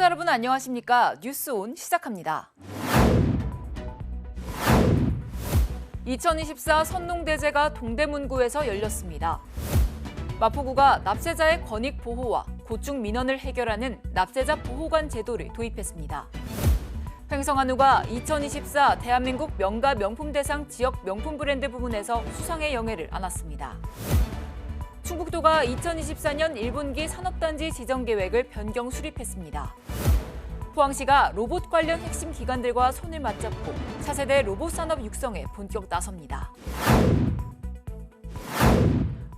여러분 안녕하십니까? 뉴스온 시작합니다. 2024 선농대제가 동대문구에서 열렸습니다. 마포구가 납세자의 권익 보호와 고충 민원을 해결하는 납세자 보호관 제도를 도입했습니다. 횡성한우가 2024 대한민국 명가 명품 대상 지역 명품 브랜드 부문에서 수상의 영예를 안았습니다. 충북도가 2024년 1분기 산업단지 지정 계획을 변경 수립했습니다. 포항시가 로봇 관련 핵심 기관들과 손을 맞잡고 차세대 로봇 산업 육성에 본격 나섭니다.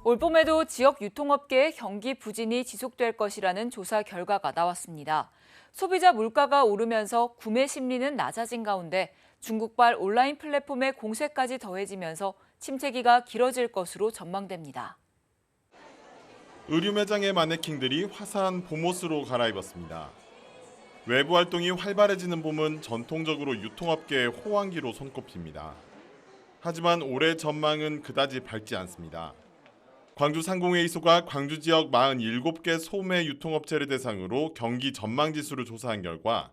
올봄에도 지역 유통업계의 경기 부진이 지속될 것이라는 조사 결과가 나왔습니다. 소비자 물가가 오르면서 구매 심리는 낮아진 가운데 중국발 온라인 플랫폼의 공세까지 더해지면서 침체기가 길어질 것으로 전망됩니다. 의류 매장의 마네킹들이 화사한 봄옷으로 갈아입었습니다. 외부 활동이 활발해지는 봄은 전통적으로 유통업계의 호황기로 손꼽힙니다. 하지만 올해 전망은 그다지 밝지 않습니다. 광주 상공회의소가 광주 지역 47개 소매 유통업체를 대상으로 경기 전망지수를 조사한 결과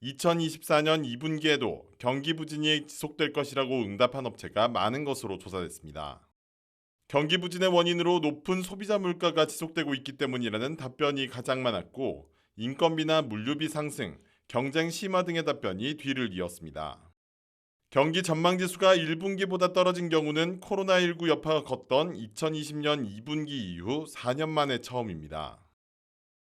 2024년 2분기에도 경기 부진이 지속될 것이라고 응답한 업체가 많은 것으로 조사됐습니다. 경기 부진의 원인으로 높은 소비자 물가가 지속되고 있기 때문이라는 답변이 가장 많았고 인건비나 물류비 상승, 경쟁 심화 등의 답변이 뒤를 이었습니다. 경기 전망지수가 1분기보다 떨어진 경우는 코로나19 여파가 컸던 2020년 2분기 이후 4년 만에 처음입니다.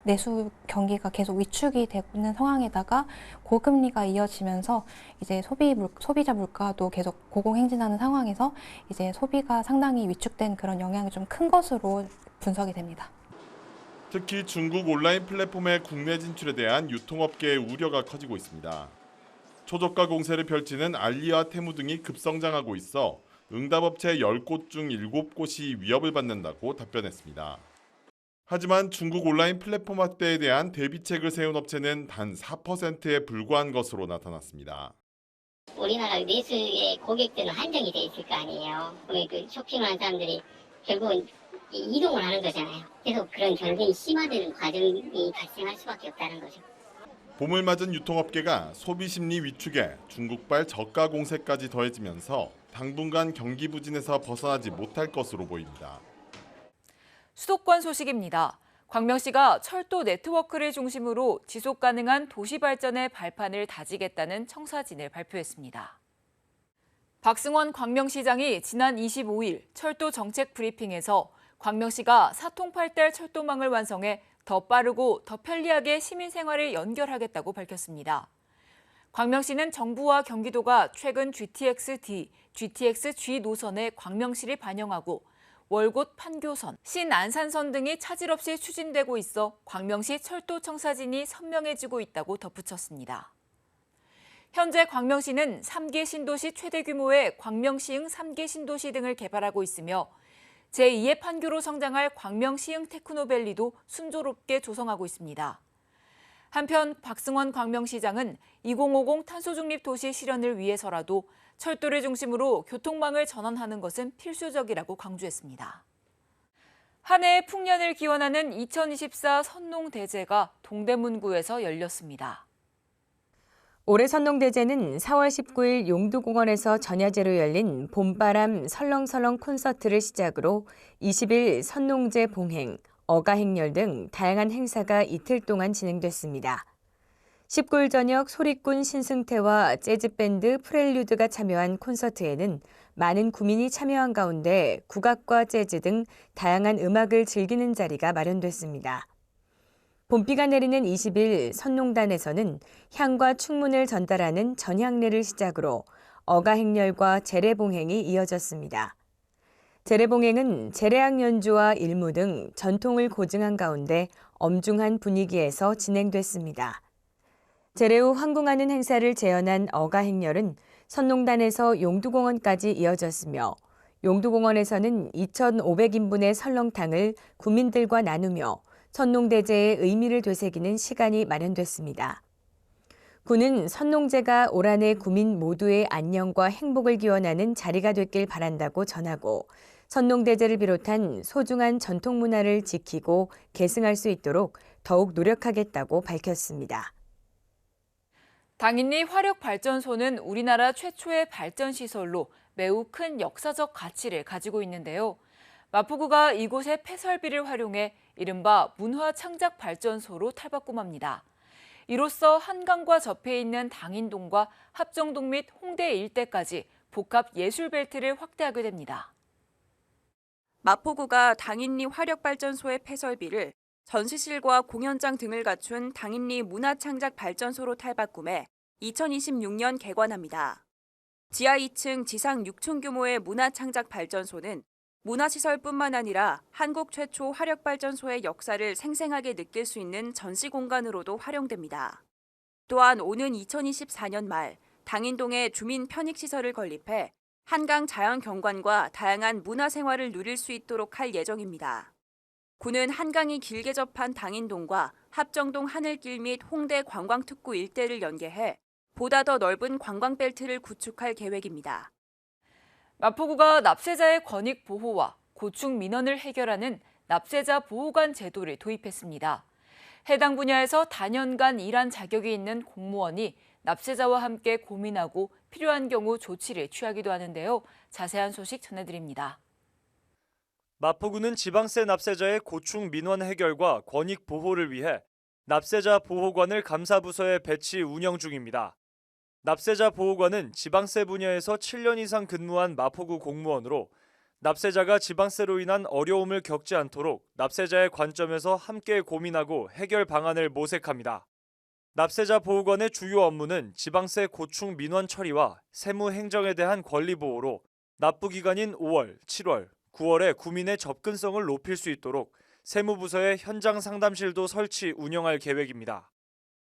내수 경기가 계속 위축이 되고 있는 상황에다가 고금리가 이어지면서 이제 소비자 물가도 계속 고공행진하는 상황에서 이제 소비가 상당히 위축된 그런 영향이 좀 큰 것으로 분석이 됩니다. 특히 중국 온라인 플랫폼의 국내 진출에 대한 유통업계의 우려가 커지고 있습니다. 초저가 공세를 펼치는 알리와 테무 등이 급성장하고 있어 응답업체 10곳 중 7곳이 위협을 받는다고 답변했습니다. 하지만 중국 온라인 플랫폼 확대에 대한 대비책을 세운 업체는 단 4%에 불과한 것으로 나타났습니다. 우리나라 내수의 고객들은 한정이 돼 있을 거 아니에요. 그 쇼핑을 하는 사람들이 결국은 이동을 하는 거잖아요. 계속 그런 경쟁이 심화되는 과정이 발생할 수밖에 없다는 거죠. 봄을 맞은 유통업계가 소비심리 위축에 중국발 저가 공세까지 더해지면서 당분간 경기 부진에서 벗어나지 못할 것으로 보입니다. 수도권 소식입니다. 광명시가 철도 네트워크를 중심으로 지속 가능한 도시 발전의 발판을 다지겠다는 청사진을 발표했습니다. 박승원 광명시장이 지난 25일 철도 정책 브리핑에서 광명시가 사통팔달 철도망을 완성해 더 빠르고 더 편리하게 시민 생활을 연결하겠다고 밝혔습니다. 광명시는 정부와 경기도가 최근 GTX-D, GTX-G 노선의 광명시를 반영하고 월곶 판교선, 신안산선 등이 차질 없이 추진되고 있어 광명시 철도 청사진이 선명해지고 있다고 덧붙였습니다. 현재 광명시는 3개 신도시 최대 규모의 광명시흥 3개 신도시 등을 개발하고 있으며 제2의 판교로 성장할 광명시흥 테크노밸리도 순조롭게 조성하고 있습니다. 한편 박승원 광명시장은 2050 탄소중립 도시 실현을 위해서라도 철도를 중심으로 교통망을 전환하는 것은 필수적이라고 강조했습니다. 한 해의 풍년을 기원하는 2024 선농대제가 동대문구에서 열렸습니다. 올해 선농대제는 4월 19일 용두공원에서 전야제로 열린 봄바람 설렁설렁 콘서트를 시작으로 20일 선농제 봉행, 어가행렬 등 다양한 행사가 이틀 동안 진행됐습니다. 19일 저녁 소리꾼 신승태와 재즈밴드 프렐류드가 참여한 콘서트에는 많은 구민이 참여한 가운데 국악과 재즈 등 다양한 음악을 즐기는 자리가 마련됐습니다. 봄비가 내리는 20일 선농단에서는 향과 충문을 전달하는 전향례를 시작으로 어가행렬과 제례봉행이 이어졌습니다. 제례봉행은 제례악 연주와 일무 등 전통을 고증한 가운데 엄중한 분위기에서 진행됐습니다. 제례 후 환궁하는 행사를 재현한 어가행렬은 선농단에서 용두공원까지 이어졌으며 용두공원에서는 2,500인분의 설렁탕을 구민들과 나누며 선농대제의 의미를 되새기는 시간이 마련됐습니다. 군은 선농제가 올 한 해 구민 모두의 안녕과 행복을 기원하는 자리가 됐길 바란다고 전하고 선농대제를 비롯한 소중한 전통문화를 지키고 계승할 수 있도록 더욱 노력하겠다고 밝혔습니다. 당인리 화력발전소는 우리나라 최초의 발전시설로 매우 큰 역사적 가치를 가지고 있는데요. 마포구가 이곳의 폐설비를 활용해 이른바 문화창작발전소로 탈바꿈합니다. 이로써 한강과 접해 있는 당인동과 합정동 및 홍대 일대까지 복합 예술벨트를 확대하게 됩니다. 마포구가 당인리 화력발전소의 폐설비를 전시실과 공연장 등을 갖춘 당인리 문화창작발전소로 탈바꿈해 2026년 개관합니다. 지하 2층, 지상 6층 규모의 문화창작발전소는 문화시설뿐만 아니라 한국 최초 화력발전소의 역사를 생생하게 느낄 수 있는 전시 공간으로도 활용됩니다. 또한 오는 2024년 말 당인동에 주민 편익시설을 건립해 한강 자연 경관과 다양한 문화생활을 누릴 수 있도록 할 예정입니다. 구는 한강이 길게 접한 당인동과 합정동 하늘길 및 홍대 관광특구 일대를 연계해 보다 더 넓은 관광벨트를 구축할 계획입니다. 마포구가 납세자의 권익 보호와 고충 민원을 해결하는 납세자 보호관 제도를 도입했습니다. 해당 분야에서 다년간 일한 자격이 있는 공무원이 납세자와 함께 고민하고 필요한 경우 조치를 취하기도 하는데요. 자세한 소식 전해드립니다. 마포구는 지방세 납세자의 고충 민원 해결과 권익 보호를 위해 납세자 보호관을 감사부서에 배치 운영 중입니다. 납세자 보호관은 지방세 분야에서 7년 이상 근무한 마포구 공무원으로 납세자가 지방세로 인한 어려움을 겪지 않도록 납세자의 관점에서 함께 고민하고 해결 방안을 모색합니다. 납세자 보호관의 주요 업무는 지방세 고충 민원 처리와 세무 행정에 대한 권리 보호로 납부기간인 5월, 7월, 9월에 구민의 접근성을 높일 수 있도록 세무부서에 현장 상담실도 설치 운영할 계획입니다.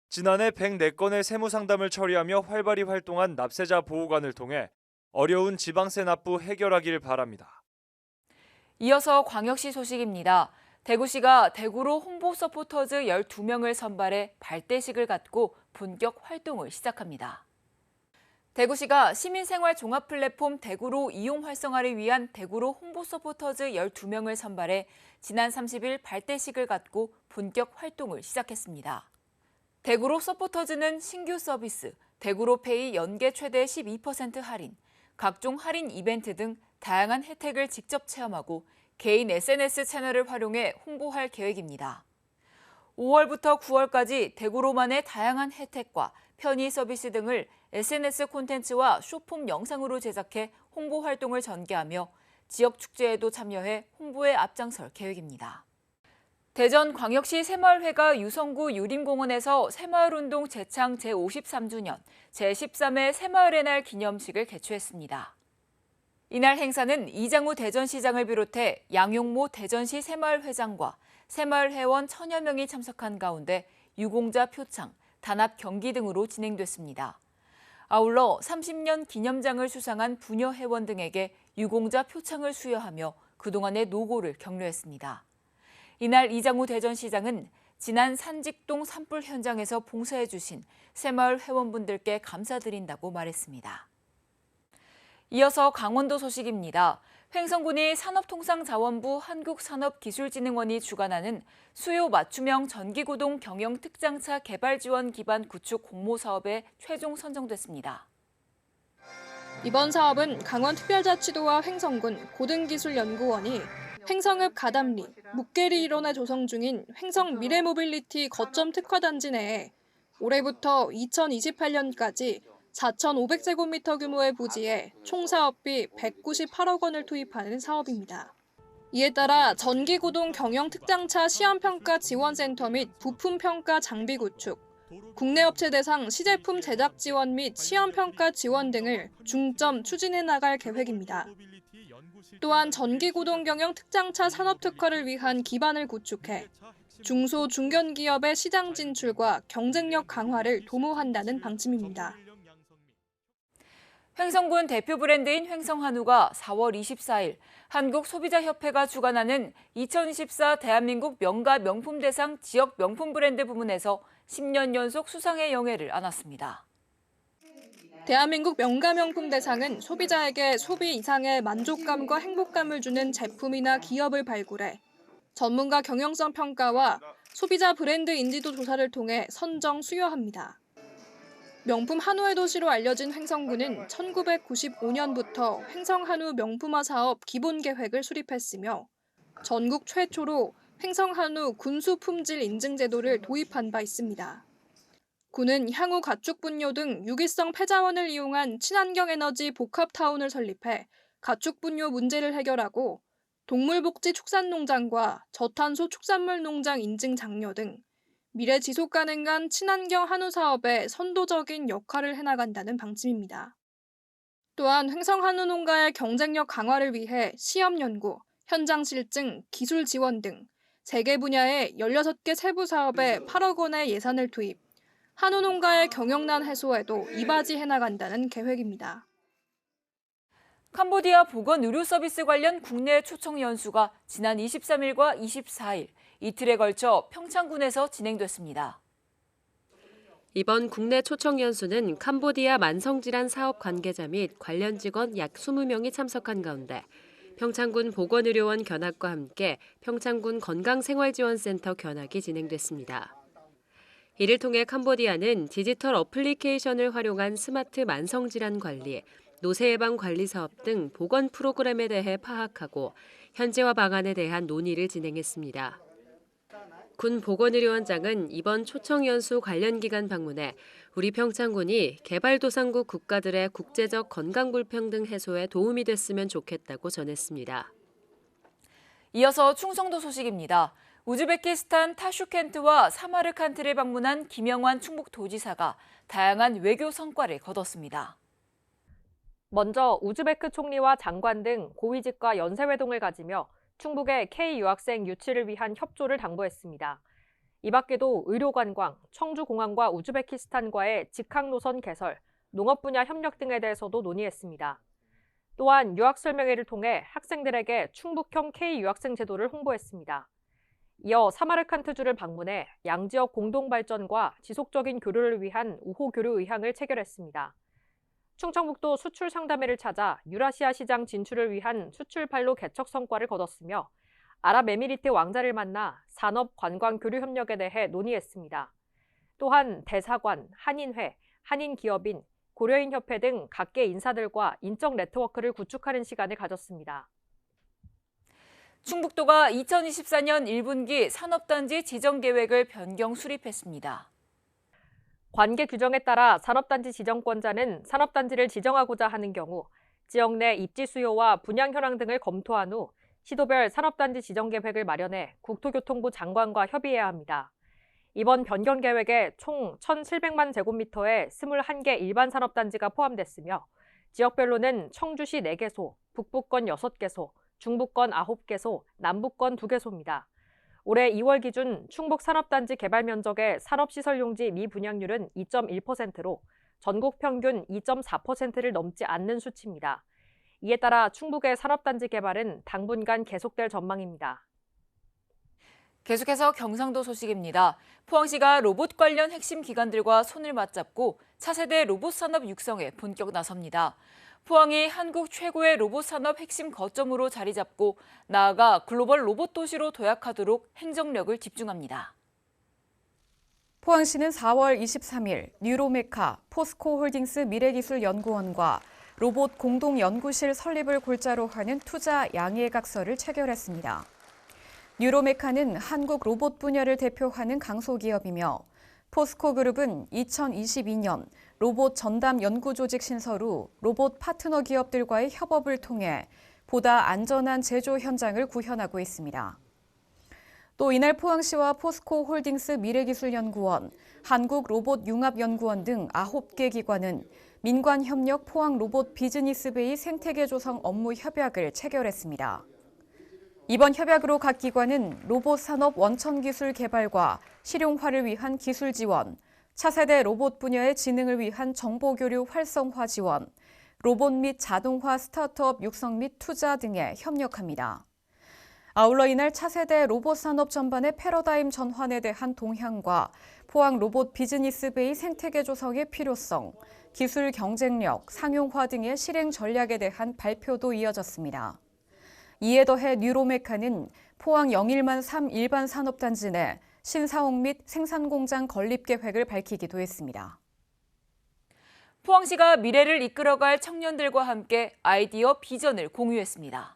지난해 104건의 세무 상담을 처리하며 활발히 활동한 납세자 보호관을 통해 어려운 지방세 납부 해결하길 바랍니다. 이어서 광역시 소식입니다. 대구시가 대구로 홍보 서포터즈 12명을 선발해 발대식을 갖고 본격 활동을 시작합니다. 대구시가 시민생활 종합 플랫폼 대구로 이용 활성화를 위한 대구로 홍보 서포터즈 12명을 선발해 지난 30일 발대식을 갖고 본격 활동을 시작했습니다. 대구로 서포터즈는 신규 서비스, 대구로페이 연계 최대 12% 할인, 각종 할인 이벤트 등 다양한 혜택을 직접 체험하고 개인 SNS 채널을 활용해 홍보할 계획입니다. 5월부터 9월까지 대구로만의 다양한 혜택과 편의 서비스 등을 SNS 콘텐츠와 쇼폼 영상으로 제작해 홍보 활동을 전개하며 지역 축제에도 참여해 홍보에 앞장설 계획입니다. 대전광역시 새마을회가 유성구 유림공원에서 새마을운동 제창 제53주년 제13회 새마을의 날 기념식을 개최했습니다. 이날 행사는 이장우 대전시장을 비롯해 양용모 대전시 새마을회장과 새마을회원 1000여 명이 참석한 가운데 유공자 표창, 단합 경기 등으로 진행됐습니다. 아울러 30년 기념장을 수상한 부녀 회원 등에게 유공자 표창을 수여하며 그동안의 노고를 격려했습니다. 이날 이장우 대전시장은 지난 산직동 산불 현장에서 봉사해 주신 새마을 회원분들께 감사드린다고 말했습니다. 이어서 강원도 소식입니다. 횡성군이 산업통상자원부 한국산업기술진흥원이 주관하는 수요 맞춤형 전기구동 경영 특장차 개발 지원 기반 구축 공모 사업에 최종 선정됐습니다. 이번 사업은 강원특별자치도와 횡성군 고등기술연구원이 횡성읍 가담리, 묵계리 일원에 조성 중인 횡성 미래모빌리티 거점 특화단지 내에 올해부터 2028년까지 4,500제곱미터 규모의 부지에 총 사업비 198억 원을 투입하는 사업입니다. 이에 따라 전기구동 경영 특장차 시험평가 지원센터 및 부품평가 장비 구축, 국내 업체 대상 시제품 제작 지원 및 시험평가 지원 등을 중점 추진해 나갈 계획입니다. 또한 전기구동 경영 특장차 산업 특화를 위한 기반을 구축해 중소 중견기업의 시장 진출과 경쟁력 강화를 도모한다는 방침입니다. 횡성군 대표 브랜드인 횡성한우가 4월 24일 한국소비자협회가 주관하는 2024 대한민국 명가 명품 대상 지역 명품 브랜드 부문에서 10년 연속 수상의 영예를 안았습니다. 대한민국 명가 명품 대상은 소비자에게 소비 이상의 만족감과 행복감을 주는 제품이나 기업을 발굴해 전문가 경영성 평가와 소비자 브랜드 인지도 조사를 통해 선정 수여합니다. 명품 한우의 도시로 알려진 횡성군은 1995년부터 횡성한우 명품화 사업 기본계획을 수립했으며 전국 최초로 횡성한우 군수품질 인증 제도를 도입한 바 있습니다. 군은 향후 가축분뇨 등 유기성 폐자원을 이용한 친환경 에너지 복합타운을 설립해 가축분뇨 문제를 해결하고 동물복지 축산농장과 저탄소 축산물 농장 인증 장려 등 미래 지속 가능한 친환경 한우 사업에 선도적인 역할을 해나간다는 방침입니다. 또한 횡성 한우 농가의 경쟁력 강화를 위해 시험 연구, 현장 실증, 기술 지원 등 3개 분야의 16개 세부 사업에 8억 원의 예산을 투입, 한우 농가의 경영난 해소에도 이바지해 나간다는 계획입니다. 캄보디아 보건 의료 서비스 관련 국내 초청 연수가 지난 23일과 24일 이틀에 걸쳐 평창군에서 진행됐습니다. 이번 국내 초청 연수는 캄보디아 만성질환 사업 관계자 및 관련 직원 약 20명이 참석한 가운데 평창군 보건의료원 견학과 함께 평창군 건강생활지원센터 견학이 진행됐습니다. 이를 통해 캄보디아는 디지털 어플리케이션을 활용한 스마트 만성질환 관리, 노쇠 예방 관리 사업 등 보건 프로그램에 대해 파악하고 현재와 방안에 대한 논의를 진행했습니다. 군 보건의료원장은 이번 초청 연수 관련 기관 방문에 우리 평창군이 개발도상국 국가들의 국제적 건강 불평등 해소에 도움이 됐으면 좋겠다고 전했습니다. 이어서 충청도 소식입니다. 우즈베키스탄 타슈켄트와 사마르칸트를 방문한 김영환 충북도지사가 다양한 외교 성과를 거뒀습니다. 먼저 우즈베크 총리와 장관 등 고위직과 연쇄회동을 가지며 충북의 K 유학생 유치를 위한 협조를 당부했습니다. 이 밖에도 의료관광, 청주공항과 우즈베키스탄과의 직항노선 개설, 농업 분야 협력 등에 대해서도 논의했습니다. 또한 유학설명회를 통해 학생들에게 충북형 K 유학생 제도를 홍보했습니다. 이어 사마르칸트주를 방문해 양지역 공동발전과 지속적인 교류를 위한 우호교류 의향을 체결했습니다. 충청북도 수출 상담회를 찾아 유라시아 시장 진출을 위한 수출발로 개척 성과를 거뒀으며 아랍에미리트 왕자를 만나 산업, 관광, 교류 협력에 대해 논의했습니다. 또한 대사관, 한인회, 한인기업인, 고려인협회 등 각계 인사들과 인적 네트워크를 구축하는 시간을 가졌습니다. 충북도가 2024년 1분기 산업단지 지정계획을 변경 수립했습니다. 관계 규정에 따라 산업단지 지정권자는 산업단지를 지정하고자 하는 경우 지역 내 입지 수요와 분양 현황 등을 검토한 후 시도별 산업단지 지정 계획을 마련해 국토교통부 장관과 협의해야 합니다. 이번 변경 계획에 총 1,700만 제곱미터의 21개 일반 산업단지가 포함됐으며 지역별로는 청주시 4개소, 북부권 6개소, 중부권 9개소, 남부권 2개소입니다. 올해 2월 기준 충북 산업단지 개발 면적의 산업시설 용지 미분양률은 2.1%로 전국 평균 2.4%를 넘지 않는 수치입니다. 이에 따라 충북의 산업단지 개발은 당분간 계속될 전망입니다. 계속해서 경상도 소식입니다. 포항시가 로봇 관련 핵심 기관들과 손을 맞잡고 차세대 로봇 산업 육성에 본격 나섭니다. 포항이 한국 최고의 로봇 산업 핵심 거점으로 자리 잡고 나아가 글로벌 로봇 도시로 도약하도록 행정력을 집중합니다. 포항시는 4월 23일 뉴로메카, 포스코홀딩스 미래기술연구원과 로봇 공동연구실 설립을 골자로 하는 투자 양해각서를 체결했습니다. 뉴로메카는 한국 로봇 분야를 대표하는 강소기업이며 포스코그룹은 2022년 로봇 전담 연구조직 신설 후 로봇 파트너 기업들과의 협업을 통해 보다 안전한 제조 현장을 구현하고 있습니다. 또 이날 포항시와 포스코홀딩스 미래기술연구원, 한국로봇융합연구원 등 9개 기관은 민관협력 포항 로봇 비즈니스베이 생태계 조성 업무 협약을 체결했습니다. 이번 협약으로 각 기관은 로봇 산업 원천 기술 개발과 실용화를 위한 기술 지원, 차세대 로봇 분야의 진흥을 위한 정보 교류 활성화 지원, 로봇 및 자동화 스타트업 육성 및 투자 등에 협력합니다. 아울러 이날 차세대 로봇 산업 전반의 패러다임 전환에 대한 동향과 포항 로봇 비즈니스베이 생태계 조성의 필요성, 기술 경쟁력, 상용화 등의 실행 전략에 대한 발표도 이어졌습니다. 이에 더해 뉴로메카는 포항 영일만 3 일반 산업단지 내 신사옥 및 생산공장 건립 계획을 밝히기도 했습니다. 포항시가 미래를 이끌어갈 청년들과 함께 아이디어 비전을 공유했습니다.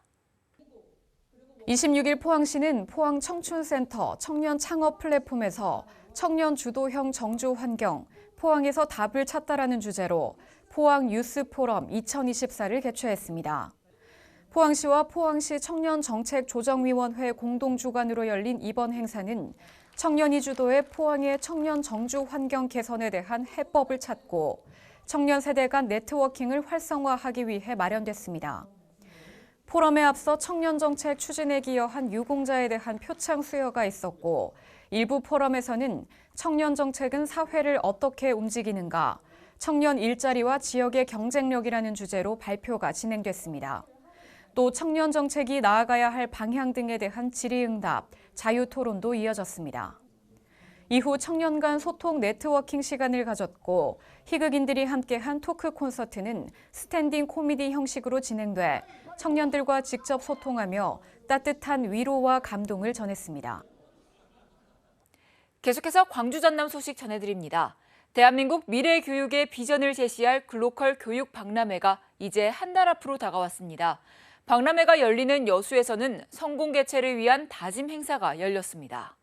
26일 포항시는 포항 청춘센터 청년 창업 플랫폼에서 청년 주도형 정주 환경, 포항에서 답을 찾다라는 주제로 포항 유스 포럼 2024를 개최했습니다. 포항시와 포항시 청년정책조정위원회 공동주관으로 열린 이번 행사는 청년이 주도해 포항의 청년 정주 환경 개선에 대한 해법을 찾고 청년 세대 간 네트워킹을 활성화하기 위해 마련됐습니다. 포럼에 앞서 청년정책 추진에 기여한 유공자에 대한 표창 수여가 있었고 일부 포럼에서는 청년정책은 사회를 어떻게 움직이는가, 청년 일자리와 지역의 경쟁력이라는 주제로 발표가 진행됐습니다. 또 청년정책이 나아가야 할 방향 등에 대한 질의응답, 자유토론도 이어졌습니다. 이후 청년 간 소통 네트워킹 시간을 가졌고 희극인들이 함께한 토크 콘서트는 스탠딩 코미디 형식으로 진행돼 청년들과 직접 소통하며 따뜻한 위로와 감동을 전했습니다. 계속해서 광주 전남 소식 전해드립니다. 대한민국 미래 교육의 비전을 제시할 글로컬 교육 박람회가 이제 한 달 앞으로 다가왔습니다. 박람회가 열리는 여수에서는 성공 개최를 위한 다짐 행사가 열렸습니다.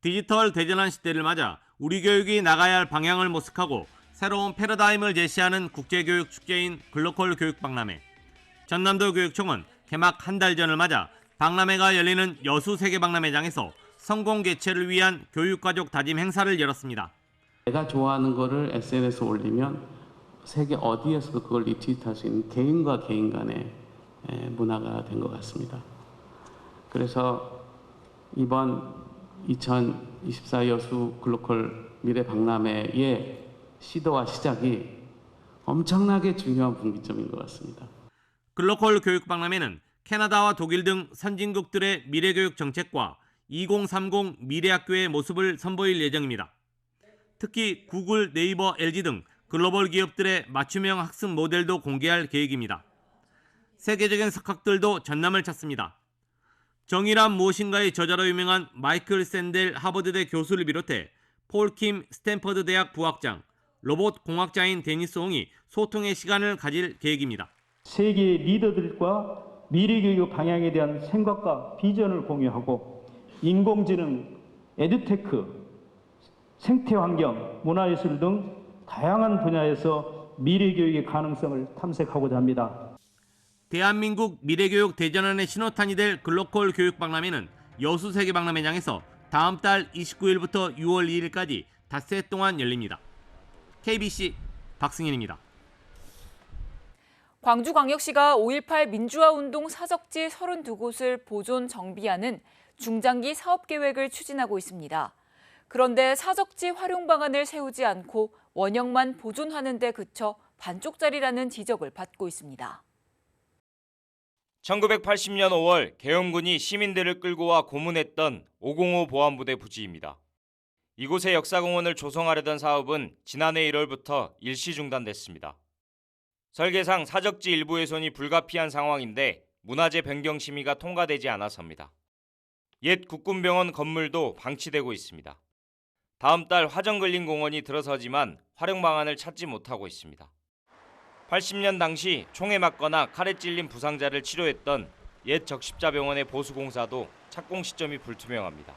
디지털 대전환 시대를 맞아 우리 교육이 나가야 할 방향을 모색하고 새로운 패러다임을 제시하는 국제교육 축제인 글로컬 교육 박람회. 전남도 교육청은 개막 한 달 전을 맞아 박람회가 열리는 여수 세계박람회장에서 성공 개최를 위한 교육가족 다짐 행사를 열었습니다. 내가 좋아하는 거를 SNS에 올리면 세계 어디에서도 그걸 리트윗할 수 있는 개인과 개인 간의 문화가 된 것 같습니다. 그래서 이번 2024 여수 글로컬 미래 박람회의 시도와 시작이 엄청나게 중요한 분기점인 것 같습니다. 글로컬 교육 박람회는 캐나다와 독일 등 선진국들의 미래교육 정책과 2030 미래학교의 모습을 선보일 예정입니다. 특히 구글, 네이버, LG 등 글로벌 기업들의 맞춤형 학습 모델도 공개할 계획입니다. 세계적인 석학들도 전남을 찾습니다. 정의란 무엇인가의 저자로 유명한 마이클 샌델 하버드대 교수를 비롯해 폴킴 스탠퍼드 대학 부학장, 로봇 공학자인 데니스 홍이 소통의 시간을 가질 계획입니다. 세계 리더들과 미래교육 방향에 대한 생각과 비전을 공유하고 인공지능, 에듀테크, 생태환경, 문화예술 등 다양한 분야에서 미래교육의 가능성을 탐색하고자 합니다. 대한민국 미래교육 대전환의 신호탄이 될 글로컬 교육박람회는 여수 세계박람회장에서 다음 달 29일부터 6월 2일까지 닷새 동안 열립니다. KBC 박승현입니다. 광주광역시가 5.18 민주화운동 사적지 32곳을 보존 정비하는 중장기 사업계획을 추진하고 있습니다. 그런데 사적지 활용 방안을 세우지 않고 원형만 보존하는 데 그쳐 반쪽짜리라는 지적을 받고 있습니다. 1980년 5월 계엄군이 시민들을 끌고 와 고문했던 505 보안부대 부지입니다. 이곳에 역사공원을 조성하려던 사업은 지난해 1월부터 일시 중단됐습니다. 설계상 사적지 일부 훼손이 불가피한 상황인데 문화재 변경 심의가 통과되지 않아서입니다. 옛 국군병원 건물도 방치되고 있습니다. 다음 달 화정글린공원이 들어서지만 활용 방안을 찾지 못하고 있습니다. 80년 당시 총에 맞거나 칼에 찔린 부상자를 치료했던 옛 적십자병원의 보수공사도 착공 시점이 불투명합니다.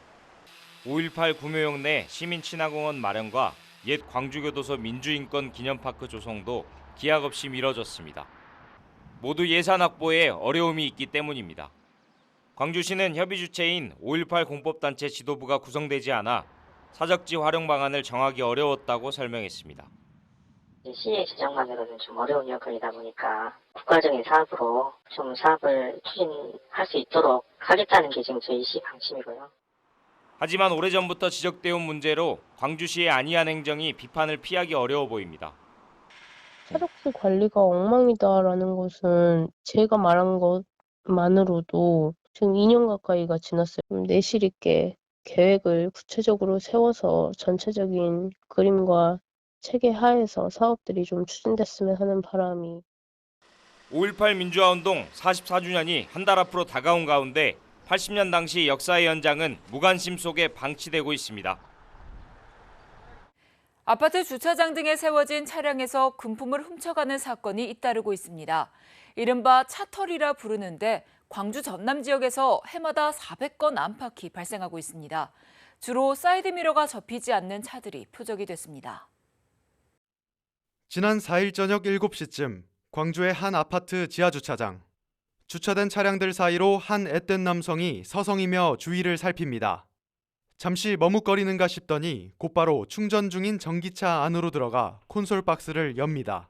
5.18 구묘역 내 시민친화공원 마련과 옛 광주교도소 민주인권 기념파크 조성도 기약 없이 미뤄졌습니다. 모두 예산 확보에 어려움이 있기 때문입니다. 광주시는 협의 주체인 5.18 공법단체 지도부가 구성되지 않아 사적지 활용 방안을 정하기 어려웠다고 설명했습니다. 시의 재정만으로는 좀 어려운 여건이다 보니까 국가적인 사업으로 좀 사업을 추진할 수 있도록 하겠다는 게 지금 저희 시 방침이고요. 하지만 오래전부터 지적되어 온 문제로 광주시의 안이한 행정이 비판을 피하기 어려워 보입니다. 사적지 관리가 엉망이다라는 것은 제가 말한 것만으로도 지금 2년 가까이가 지났어요. 내실 있게 계획을 구체적으로 세워서 전체적인 그림과 체계 하에서 사업들이 좀 추진됐으면 하는 바람이. 5.18 민주화운동 44주년이 한 달 앞으로 다가온 가운데 80년 당시 역사의 연장은 무관심 속에 방치되고 있습니다. 아파트 주차장 등에 세워진 차량에서 금품을 훔쳐가는 사건이 잇따르고 있습니다. 이른바 차털이라 부르는데 광주 전남 지역에서 해마다 400건 안팎이 발생하고 있습니다. 주로 사이드미러가 접히지 않는 차들이 표적이 됐습니다. 지난 4일 저녁 7시쯤 광주의 한 아파트 지하주차장. 주차된 차량들 사이로 한 앳된 남성이 서성이며 주위를 살핍니다. 잠시 머뭇거리는가 싶더니 곧바로 충전 중인 전기차 안으로 들어가 콘솔 박스를 엽니다.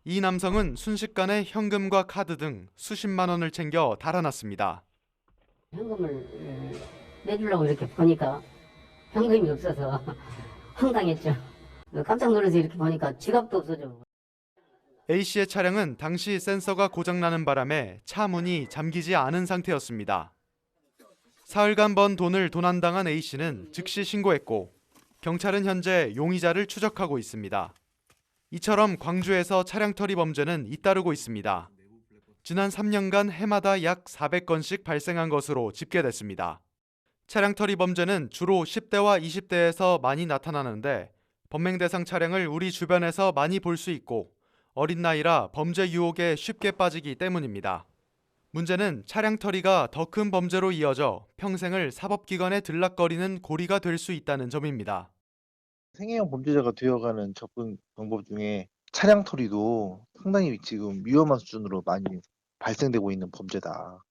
이 남성은 순식간에 현금과 카드 등 수십만 원을 챙겨 달아났습니다. 현금을 내주려고 이렇게 보니까 현금이 없어서 황당했죠. 깜짝 놀라서 이렇게 보니까 지갑도 없어져. A씨의 차량은 당시 센서가 고장나는 바람에 차 문이 잠기지 않은 상태였습니다. 사흘간 번 돈을 도난당한 A씨는 즉시 신고했고 경찰은 현재 용의자를 추적하고 있습니다. 이처럼 광주에서 차량털이 범죄는 잇따르고 있습니다. 지난 3년간 해마다 약 400건씩 발생한 것으로 집계됐습니다. 차량털이 범죄는 주로 10대와 20대에서 많이 나타나는데 범행 대상 차량을 우리 주변에서 많이 볼 수 있고 어린 나이라 범죄 유혹에 쉽게 빠지기 때문입니다. 문제는 차량 털이가 더 큰 범죄로 이어져 평생을 사법기관에 들락거리는 고리가 될 수 있다는 점입니다. 생애형 범죄자가 되어가는 접근 방법 중에 차량 털이도 상당히 지금 위험한 수준으로 많이 발생되고 있는 범죄다.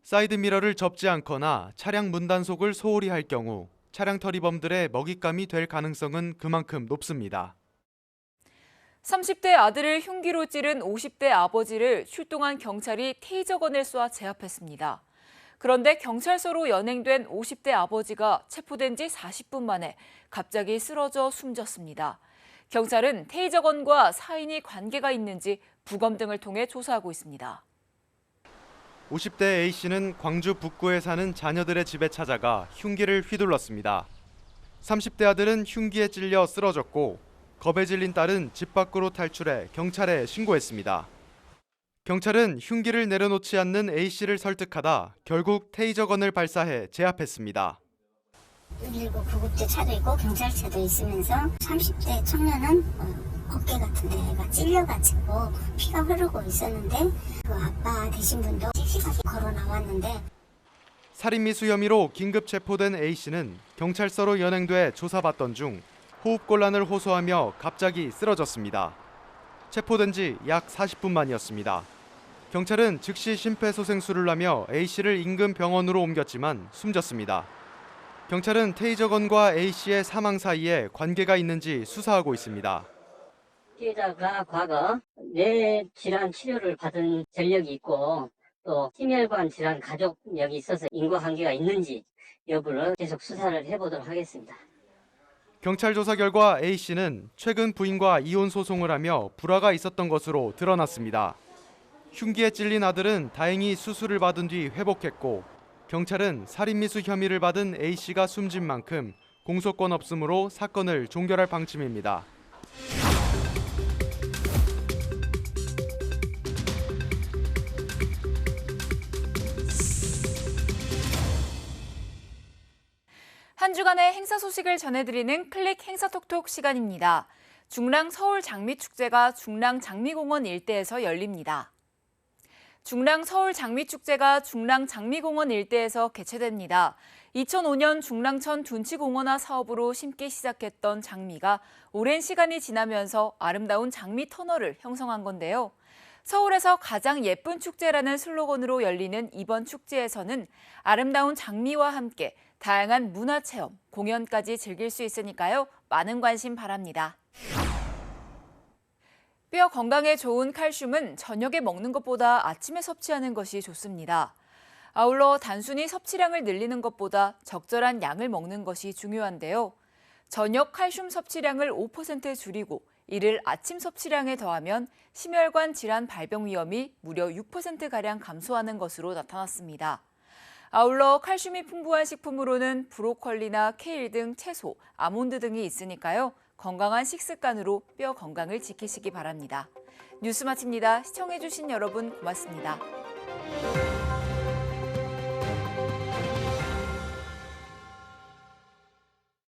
사이드미러를 접지 않거나 차량 문 단속을 소홀히 할 경우 차량 털이범들의 먹잇감이 될 가능성은 그만큼 높습니다. 30대 아들을 흉기로 찌른 50대 아버지를 출동한 경찰이 테이저건을 쏴 제압했습니다. 그런데 경찰서로 연행된 50대 아버지가 체포된 지 40분 만에 갑자기 쓰러져 숨졌습니다. 경찰은 테이저건과 사인이 관계가 있는지 부검 등을 통해 조사하고 있습니다. 50대 A씨는 광주 북구에 사는 자녀들의 집에 찾아가 흉기를 휘둘렀습니다. 30대 아들은 흉기에 찔려 쓰러졌고 겁에 질린 딸은 집 밖으로 탈출해 경찰에 신고했습니다. 경찰은 흉기를 내려놓지 않는 A씨를 설득하다 결국 테이저건을 발사해 제압했습니다. 119 구급대 차도 있고 경찰차도 있으면서 30대 청년은 어깨 같은 데가 찔려가지고 피가 흐르고 있었는데 그 아빠 되신 분도 씩씩하게 걸어 나왔는데 살인미수 혐의로 긴급 체포된 A씨는 경찰서로 연행돼 조사받던 중 호흡곤란을 호소하며 갑자기 쓰러졌습니다. 체포된 지 약 40분 만이었습니다. 경찰은 즉시 심폐소생술을 하며 A씨를 인근 병원으로 옮겼지만 숨졌습니다. 경찰은 테이저건과 A씨의 사망 사이에 관계가 있는지 수사하고 있습니다. 피해자가 과거 뇌 질환 치료를 받은 전력이 있고 또 심혈관 질환 가족력이 있어서 인과관계가 있는지 여부를 계속 수사를 해보도록 하겠습니다. 경찰 조사 결과 A씨는 최근 부인과 이혼 소송을 하며 불화가 있었던 것으로 드러났습니다. 흉기에 찔린 아들은 다행히 수술을 받은 뒤 회복했고 경찰은 살인미수 혐의를 받은 A씨가 숨진 만큼 공소권 없음으로 사건을 종결할 방침입니다. 한 주간의 행사 소식을 전해드리는 클릭 행사톡톡 시간입니다. 중랑 서울 장미축제가 중랑 장미공원 일대에서 열립니다. 중랑 서울 장미축제가 중랑 장미공원 일대에서 개최됩니다. 2005년 중랑천 둔치공원화 사업으로 심기 시작했던 장미가 오랜 시간이 지나면서 아름다운 장미 터널을 형성한 건데요. 서울에서 가장 예쁜 축제라는 슬로건으로 열리는 이번 축제에서는 아름다운 장미와 함께 다양한 문화체험, 공연까지 즐길 수 있으니까요. 많은 관심 바랍니다. 뼈 건강에 좋은 칼슘은 저녁에 먹는 것보다 아침에 섭취하는 것이 좋습니다. 아울러 단순히 섭취량을 늘리는 것보다 적절한 양을 먹는 것이 중요한데요. 저녁 칼슘 섭취량을 5% 줄이고 이를 아침 섭취량에 더하면 심혈관 질환 발병 위험이 무려 6%가량 감소하는 것으로 나타났습니다. 아울러 칼슘이 풍부한 식품으로는 브로콜리나 케일 등 채소, 아몬드 등이 있으니까요. 건강한 식습관으로 뼈 건강을 지키시기 바랍니다. 뉴스 마칩니다. 시청해주신 여러분 고맙습니다.